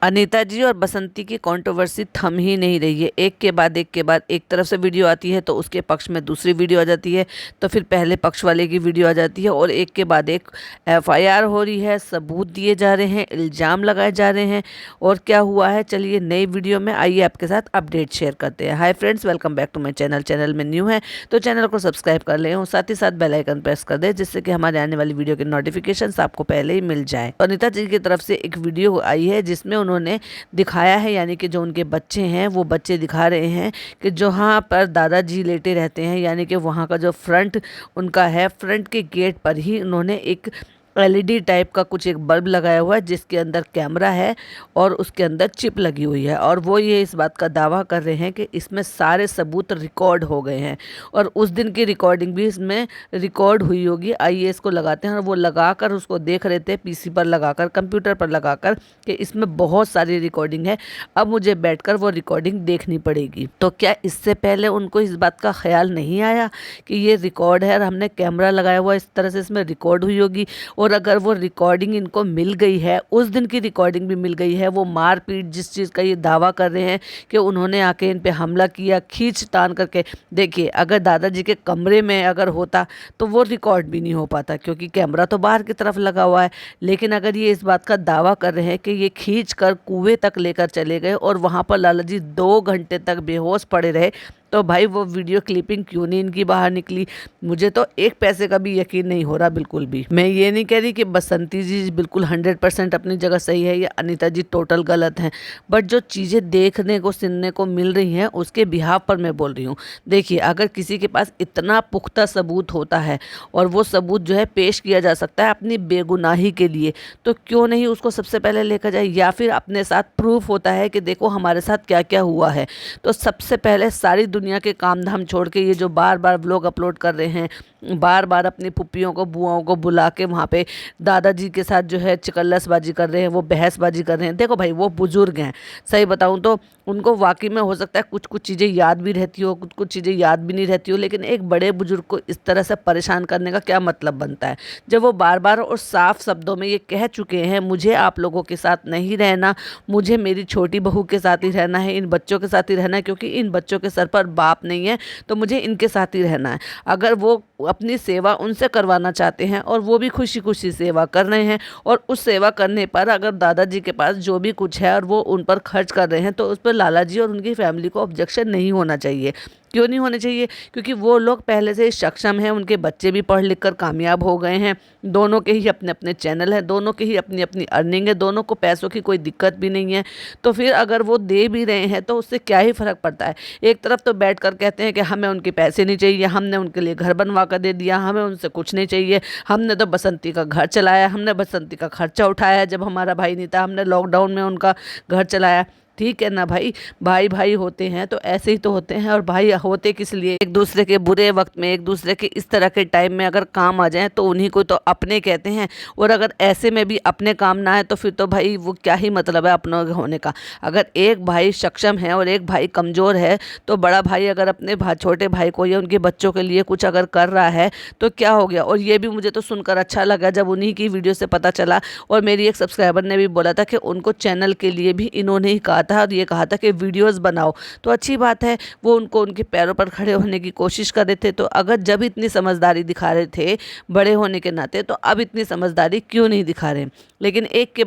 अनीता जी और बसंती की कंट्रोवर्सी थम ही नहीं रही है। एक के बाद एक तरफ से वीडियो आती है तो उसके पक्ष में दूसरी वीडियो आ जाती है, तो फिर पहले पक्ष वाले की वीडियो आ जाती है और एक के बाद एक एफआईआर हो रही है, सबूत दिए जा रहे हैं, इल्ज़ाम लगाए जा रहे हैं। और क्या हुआ है, चलिए नई वीडियो में आइए आपके साथ अपडेट शेयर करते हैं। Hi friends, welcome back to my channel. Channel में न्यू है तो चैनल को सब्सक्राइब कर लें और साथ ही साथ बेल आइकन प्रेस कर दें, जिससे कि हमारे आने वाली वीडियो के नोटिफिकेशन आपको पहले ही मिल जाए। अनीता जी की तरफ से एक वीडियो आई है जिसमें उन्होंने दिखाया है, यानी कि जो उनके बच्चे हैं वो बच्चे दिखा रहे हैं कि जहाँ पर दादाजी लेटे रहते हैं, यानी कि वहाँ का जो फ्रंट उनका है, फ्रंट के गेट पर ही उन्होंने एक एलईडी टाइप का कुछ एक बल्ब लगाया हुआ है जिसके अंदर कैमरा है और उसके अंदर चिप लगी हुई है। और वो ये इस बात का दावा कर रहे हैं कि इसमें सारे सबूत रिकॉर्ड हो गए हैं और उस दिन की रिकॉर्डिंग भी इसमें रिकॉर्ड हुई होगी। आइए इसको लगाते हैं और वो लगाकर उसको देख रहे थे, पीसी पर लगाकर, कंप्यूटर पर लगाकर, कि इसमें बहुत सारी रिकॉर्डिंग है, अब मुझे बैठकर वो रिकॉर्डिंग देखनी पड़ेगी। तो क्या इससे पहले उनको इस बात का ख्याल नहीं आया कि ये रिकॉर्ड है और हमने कैमरा लगाया हुआ, इस तरह से इसमें रिकॉर्ड हुई होगी। और अगर वो रिकॉर्डिंग इनको मिल गई है, उस दिन की रिकॉर्डिंग भी मिल गई है, वो मारपीट जिस चीज़ का ये दावा कर रहे हैं कि उन्होंने आके इन पे हमला किया खींच तान करके, देखिए अगर दादाजी के कमरे में अगर होता तो वो रिकॉर्ड भी नहीं हो पाता, क्योंकि कैमरा तो बाहर की तरफ लगा हुआ है। लेकिन अगर ये इस बात का दावा कर रहे हैं कि ये खींच कर कुएं तक लेकर चले गए और वहाँ पर लाला जी 2 घंटे तक बेहोश पड़े रहे, तो भाई वो वीडियो क्लिपिंग क्यों नहीं इनकी बाहर निकली? मुझे तो एक पैसे का भी यकीन नहीं हो रहा, बिल्कुल भी। मैं ये नहीं कह रही कि बसंती जी बिल्कुल 100% अपनी जगह सही है या अनीता जी टोटल गलत हैं, बट जो चीज़ें देखने को सुनने को मिल रही हैं उसके बिहाफ पर मैं बोल रही हूँ। देखिए, अगर किसी के पास इतना पुख्ता सबूत होता है और वो सबूत जो है पेश किया जा सकता है अपनी बेगुनाही के लिए, तो क्यों नहीं उसको सबसे पहले लेकर जाए? या फिर अपने साथ प्रूफ होता है कि देखो हमारे साथ क्या क्या हुआ है, तो सबसे पहले सारी दुनिया के काम धाम छोड़ के ये जो बार बार व्लॉग अपलोड कर रहे हैं, बार बार अपनी पुप्पियों को बुआओं को बुला के वहाँ पे दादाजी के साथ जो है चिकल्लसबाजी कर रहे हैं, वो बहसबाजी कर रहे हैं। देखो भाई, वो बुजुर्ग हैं, सही बताऊँ तो उनको वाकई में हो सकता है कुछ कुछ चीज़ें याद भी रहती हो, कुछ कुछ चीज़ें याद भी नहीं रहती हो, लेकिन एक बड़े बुजुर्ग को इस तरह से परेशान करने का क्या मतलब बनता है, जब वो बार बार और साफ शब्दों में ये कह चुके हैं मुझे आप लोगों के साथ नहीं रहना, मुझे मेरी छोटी बहू के साथ ही रहना है, इन बच्चों के साथ ही रहना है, क्योंकि इन बच्चों के सर पर बाप नहीं है, तो मुझे इनके साथ ही रहना है। अगर वो अपनी सेवा उनसे करवाना चाहते हैं और वो भी खुशी खुशी सेवा कर रहे हैं, और उस सेवा करने पर अगर दादाजी के पास जो भी कुछ है और वो उन पर खर्च कर रहे हैं, तो उस पर लाला जी और उनकी फैमिली को ऑब्जेक्शन नहीं होना चाहिए। क्यों नहीं होने चाहिए? क्योंकि वो लोग पहले से सक्षम हैं, उनके बच्चे भी पढ़ लिख कर कामयाब हो गए हैं, दोनों के ही अपने अपने चैनल हैं, दोनों के ही अपनी अपनी अर्निंग है, दोनों को पैसों की कोई दिक्कत भी नहीं है। तो फिर अगर वो दे भी रहे हैं तो उससे क्या ही फ़र्क पड़ता है? एक तरफ तो बैठ कर कहते हैं कि हमें उनके पैसे नहीं चाहिए, हमने उनके लिए घर बनवा कर दे दिया, हमें उनसे कुछ नहीं चाहिए, हमने तो बसंती का घर चलाया, हमने बसंती का खर्चा उठाया, जब हमारा भाई नहीं था हमने लॉकडाउन में उनका घर चलाया। ठीक है ना भाई, भाई भाई होते हैं तो ऐसे ही तो होते हैं। और भाई होते किस लिए? एक दूसरे के बुरे वक्त में, एक दूसरे के इस तरह के टाइम में अगर काम आ जाए तो उन्हीं को तो अपने कहते हैं, और अगर ऐसे में भी अपने काम ना है तो फिर तो भाई वो क्या ही मतलब है अपनों के होने का। अगर एक भाई सक्षम है और एक भाई कमज़ोर है, तो बड़ा भाई अगर अपने छोटे भाई को या उनके बच्चों के लिए कुछ अगर कर रहा है तो क्या हो गया? और ये भी मुझे तो सुनकर अच्छा लगा जब उन्हीं की वीडियो से पता चला, और मेरी एक सब्सक्राइबर ने भी बोला था कि उनको चैनल के लिए भी इन्होंने ही कहा था और ये कहा था कि वीडियोस बनाओ, तो अच्छी बात है, वो उनको उनके पैरों पर खड़े होने की कोशिश कर रहे थे। तो अगर जब इतनी समझदारी दिखा रहे थे बड़े होने के नाते, तो अब इतनी समझदारी क्यों नहीं दिखा रहे? लेकिन एक के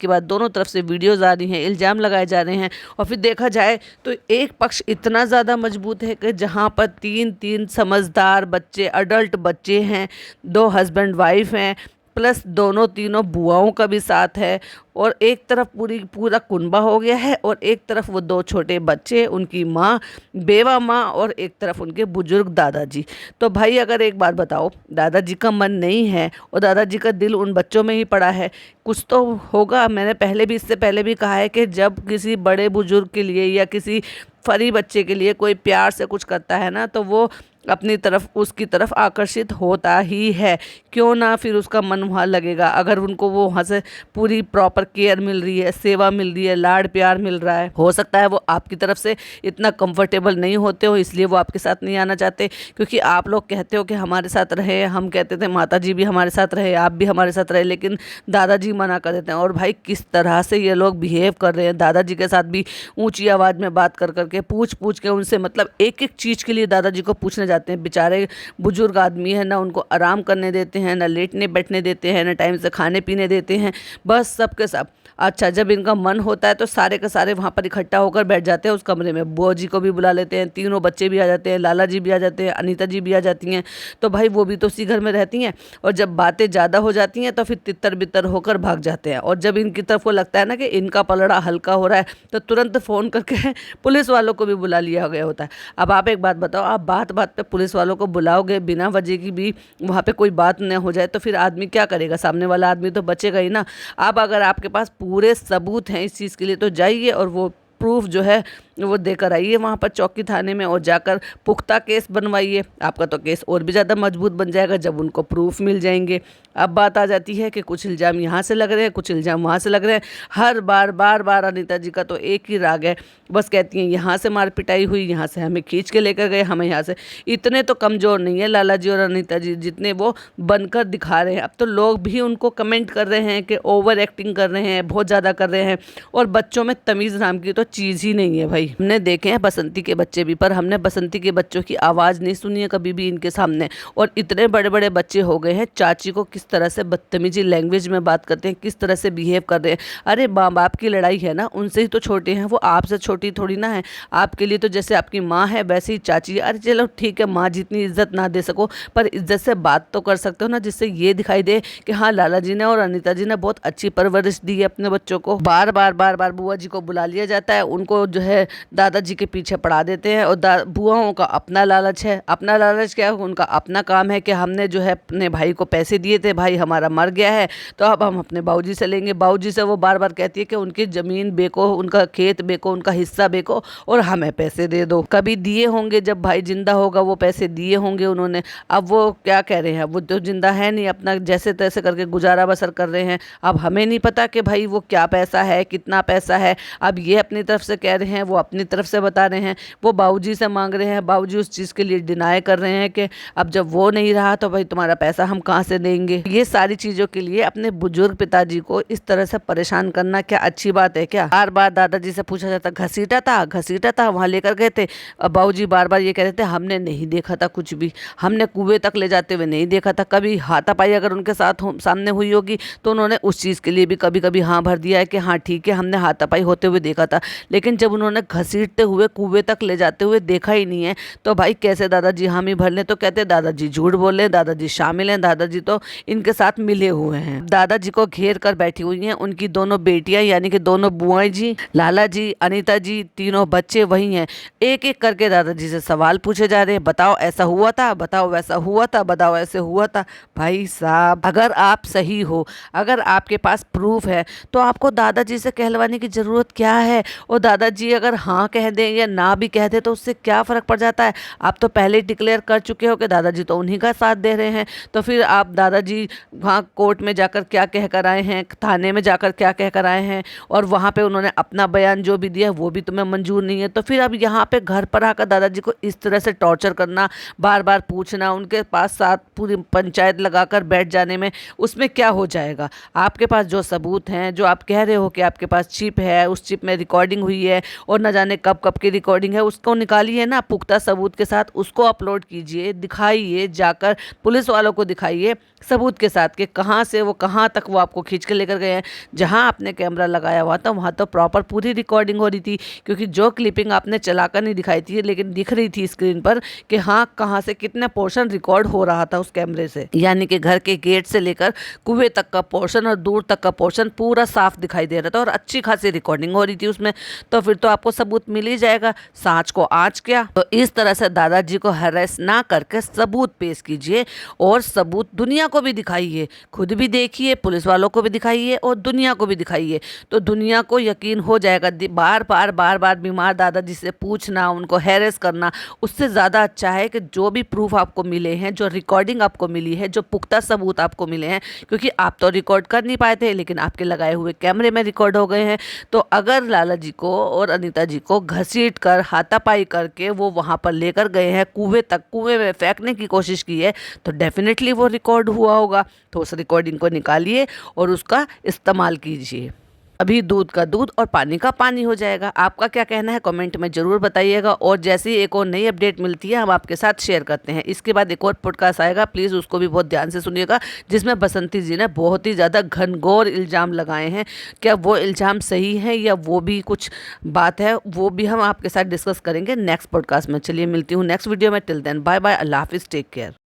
बाद दोनों तरफ से वीडियोस आ रही हैं, इल्ज़ाम लगाए जा रहे हैं, और फिर देखा जाए तो एक पक्ष इतना ज़्यादा मजबूत है कि जहाँ पर 3-3 समझदार बच्चे, अडल्ट बच्चे हैं, 2 हस्बैंड वाइफ हैं, प्लस दोनों तीनों बुआओं का भी साथ है, और एक तरफ पूरा कुनबा हो गया है, और एक तरफ वो 2 छोटे बच्चे, उनकी माँ, बेवा माँ, और एक तरफ उनके बुजुर्ग दादाजी। तो भाई अगर एक बात बताओ, दादाजी का मन नहीं है और दादाजी का दिल उन बच्चों में ही पड़ा है, कुछ तो होगा। मैंने पहले भी, इससे पहले भी कहा है कि जब किसी बड़े बुजुर्ग के लिए या किसी फरी बच्चे के लिए कोई प्यार से कुछ करता है ना, तो वो अपनी तरफ उसकी तरफ आकर्षित होता ही है। क्यों ना फिर उसका मन वहाँ लगेगा, अगर उनको वो वहाँ से पूरी प्रॉपर केयर मिल रही है, सेवा मिल रही है, लाड प्यार मिल रहा है। हो सकता है वो आपकी तरफ से इतना कंफर्टेबल नहीं होते हो, इसलिए वो आपके साथ नहीं आना चाहते, क्योंकि आप लोग कहते हो कि हमारे साथ रहे, हम कहते थे माता जी भी हमारे साथ रहे, आप भी हमारे साथ रहे, लेकिन दादाजी मना कर देते हैं। और भाई किस तरह से ये लोग बिहेव कर रहे हैं, दादाजी के साथ भी ऊंची आवाज़ में बात कर करके पूछ पूछ के उनसे, मतलब एक एक चीज़ के लिए दादाजी को पूछने जाते हैं। बेचारे बुजुर्ग आदमी है, ना उनको आराम करने देते हैं, ना लेटने बैठने देते हैं, ना टाइम से खाने पीने देते हैं, बस सब के सब। अच्छा, जब इनका मन होता है तो सारे के सारे वहाँ पर इकट्ठा होकर बैठ जाते हैं उस कमरे में। बुआ जी को भी बुला लेते हैं, तीनों बच्चे भी आ जाते हैं, लाला जी भी आ जाते हैं, अनीता जी भी आ जाती हैं। तो भाई वो भी तो उसी घर में रहती हैं, और जब बातें ज़्यादा हो जाती हैं तो फिर तितर बितर होकर भाग जाते हैं। और जब इनकी तरफ को लगता है ना कि इनका पलड़ा हल्का हो रहा है, तो तुरंत फ़ोन करके पुलिस वालों को भी बुला लिया गया होता है। अब आप एक बात बताओ, आप बात बात पे पुलिस वालों को बुलाओगे, बिना वजह की भी वहाँ पे कोई बात न हो जाए, तो फिर आदमी क्या करेगा? सामने वाला आदमी तो बचेगा ही ना। अब अगर आपके पास पूरे सबूत हैं इस चीज़ के लिए, तो जाइए और वो प्रूफ जो है वो देकर आइए वहाँ पर चौकी थाने में, और जाकर पुख्ता केस बनवाइए। आपका तो केस और भी ज़्यादा मजबूत बन जाएगा जब उनको प्रूफ मिल जाएंगे। अब बात आ जाती है कि कुछ इल्ज़ाम यहाँ से लग रहे हैं, कुछ इल्ज़ाम वहाँ से लग रहे हैं। हर बार बार बार अनीता जी का तो एक ही राग है, बस कहती हैं यहाँ से मार पिटाई हुई, यहाँ से हमें खींच के लेकर गए, हमें यहाँ से। इतने तो कमज़ोर नहीं है लाला जी और अनीता जी जितने वो बनकर दिखा रहे हैं। अब तो लोग भी उनको कमेंट कर रहे हैं कि ओवर एक्टिंग कर रहे हैं, बहुत ज़्यादा कर रहे हैं, और बच्चों में तमीज़ नाम की तो चीज़ ही नहीं है भाई। हमने देखे हैं बसंती के बच्चे भी, पर हमने बसंती के बच्चों की आवाज़ नहीं सुनी है कभी भी इनके सामने। और इतने बड़े बड़े बच्चे हो गए हैं, चाची को किस तरह से बदतमीजी लैंग्वेज में बात करते हैं, किस तरह से बिहेव कर रहे हैं। अरे माँ बाप की लड़ाई है ना, उनसे ही तो छोटे हैं वो, आपसे छोटी थोड़ी ना है। आपके लिए तो जैसे आपकी माँ है वैसे ही चाची है। अरे चलो ठीक है, माँ जितनी इज्जत ना दे सको, पर इज्जत से बात तो कर सकते हो ना, जिससे ये दिखाई दे कि हाँ लाला जी ने और अनीता जी ने बहुत अच्छी परवरिश दी है अपने बच्चों को। बार बार बार बार बुआ जी को बुला लिया जाता है, उनको जो है दादाजी के पीछे पड़ा देते हैं। और बुआओं का अपना लालच है, अपना लालच क्या है, उनका अपना काम है कि हमने जो है अपने भाई को पैसे दिए थे, भाई हमारा मर गया है, तो अब हम अपने बाबूजी से लेंगे। बाबूजी से वो बार बार कहती है कि उनकी ज़मीन बेको, उनका खेत बेको, उनका हिस्सा बेको और हमें पैसे दे दो। कभी दिए होंगे, जब भाई जिंदा होगा वो पैसे दिए होंगे उन्होंने। अब वो क्या कह रहे हैं, वो तो जिंदा है नहीं, अपना जैसे तैसे करके गुजारा बसर कर रहे हैं। अब हमें नहीं पता कि भाई वो क्या पैसा है, कितना पैसा है। अब ये अपनी तरफ से कह रहे हैं, वो अपनी तरफ से बता रहे हैं, वो बाबूजी से मांग रहे हैं, बाबूजी उस चीज़ के लिए डिनाई कर रहे हैं कि अब जब वो नहीं रहा तो भाई तुम्हारा पैसा हम कहाँ से देंगे। ये सारी चीज़ों के लिए अपने बुजुर्ग पिताजी को इस तरह से परेशान करना क्या अच्छी बात है क्या? बार बार दादाजी से पूछा जाता, घसीटा था वहाँ लेकर गए थे। अब बाबूजी बार बार ये कह रहे थे हमने नहीं देखा था कुछ भी, हमने कुएं तक ले जाते हुए नहीं देखा था। कभी हाथापाई अगर उनके साथ सामने हुई होगी तो उन्होंने उस चीज़ के लिए भी कभी कभी हाँ भर दिया है कि हाँ ठीक है हमने हाथापाई होते हुए देखा था। लेकिन जब उन्होंने घसीटते हुए कुएं तक ले जाते हुए देखा ही नहीं है, तो भाई कैसे दादाजी हामी भर लें? तो कहते दादाजी झूठ बोले, दादाजी शामिल हैं, दादाजी तो इनके साथ मिले हुए हैं। दादाजी को घेर कर बैठी हुई हैं उनकी दोनों बेटियां, यानी कि दोनों बुआएं जी, लाला जी, अनीता जी, तीनों बच्चे वही हैं। एक एक करके दादाजी से सवाल पूछे जा रहे हैं, बताओ ऐसा हुआ था, बताओ वैसा हुआ था, बताओ ऐसे हुआ था। भाई साहब, अगर आप सही हो, अगर आपके पास प्रूफ है, तो आपको दादाजी से कहलवाने की ज़रूरत क्या है? और दादाजी अगर हाँ कह दें या ना भी कह दें तो उससे क्या फ़र्क पड़ जाता है? आप तो पहले ही डिक्लेयर कर चुके हो कि दादाजी तो उन्हीं का साथ दे रहे हैं। तो फिर आप दादाजी वहाँ कोर्ट में जाकर क्या कह कर आए हैं, थाने में जाकर क्या कह कर आए हैं, और वहाँ पे उन्होंने अपना बयान जो भी दिया वो भी तुम्हें मंजूर नहीं है। तो फिर अब यहाँ पे घर पर आकर दादाजी को इस तरह से टॉर्चर करना, बार बार पूछना, उनके पास साथ पूरी पंचायत लगाकर बैठ जाने में, उसमें क्या हो जाएगा? आपके पास जो सबूत हैं, जो आप कह रहे हो कि आपके पास चिप है, उस चिप में रिकॉर्डिंग हुई है और न जाने कब कब की रिकॉर्डिंग है, उसको निकालिए ना पुख्ता सबूत के साथ, उसको अपलोड कीजिए, दिखाइए, जाकर पुलिस वालों को दिखाइए सबूत के साथ कि कहाँ से वो कहाँ तक वो आपको खींच के लेकर गए हैं। जहाँ आपने कैमरा लगाया हुआ था वहाँ तो प्रॉपर पूरी रिकॉर्डिंग हो रही थी, क्योंकि जो क्लिपिंग आपने चलाकर नहीं दिखाई थी लेकिन दिख रही थी स्क्रीन पर कि हाँ कहाँ से कितना पोर्शन रिकॉर्ड हो रहा था उस कैमरे से। यानी कि घर के गेट से लेकर कुएं तक का पोर्शन और दूर तक का पोर्शन पूरा साफ दिखाई दे रहा था और अच्छी खासी रिकॉर्डिंग हो रही थी उसमें। तो फिर तो आपको सबूत मिल ही जाएगा, सांच को आँच क्या। तो इस तरह से दादाजी को हरेस ना करके सबूत पेश कीजिए और सबूत दुनिया को भी दिखाइए, खुद भी देखिए, पुलिस वालों को भी दिखाइए और दुनिया को भी दिखाइए। तो दुनिया को यकीन हो जाएगा। बार बार बीमार दादाजी से पूछना, उनको हैरेस करना, उससे ज़्यादा अच्छा है कि जो भी प्रूफ आपको मिले हैं, जो रिकॉर्डिंग आपको मिली है, जो पुख्ता सबूत आपको मिले हैं, क्योंकि आप तो रिकॉर्ड कर नहीं पाए थे लेकिन आपके लगाए हुए कैमरे में रिकॉर्ड हो गए हैं। तो अगर लाला जी को और अनीता जी को घसीट कर, हाथापाई करके वो वहाँ पर लेकर गए हैं कुएं तक, कुएं में फेंकने की कोशिश की है, तो डेफिनेटली वो रिकॉर्ड हुआ होगा। तो उस रिकॉर्डिंग को निकालिए और उसका इस्तेमाल कीजिए। अभी दूध का दूध और पानी का पानी हो जाएगा। आपका क्या कहना है कमेंट में ज़रूर बताइएगा। और जैसे ही एक और नई अपडेट मिलती है हम आपके साथ शेयर करते हैं। इसके बाद एक और पॉडकास्ट आएगा, प्लीज़ उसको भी बहुत ध्यान से सुनिएगा, जिसमें बसंती जी ने बहुत ही ज़्यादा घनघोर इल्ज़ाम लगाए हैं। क्या वो इल्ज़ाम सही है या वो भी कुछ बात है, वो भी हम आपके साथ डिस्कस करेंगे नेक्स्ट पॉडकास्ट में। चलिए मिलती हूँ नेक्स्ट वीडियो में। टिल देन बाय बाय, अल्लाह हाफिज़, टेक केयर।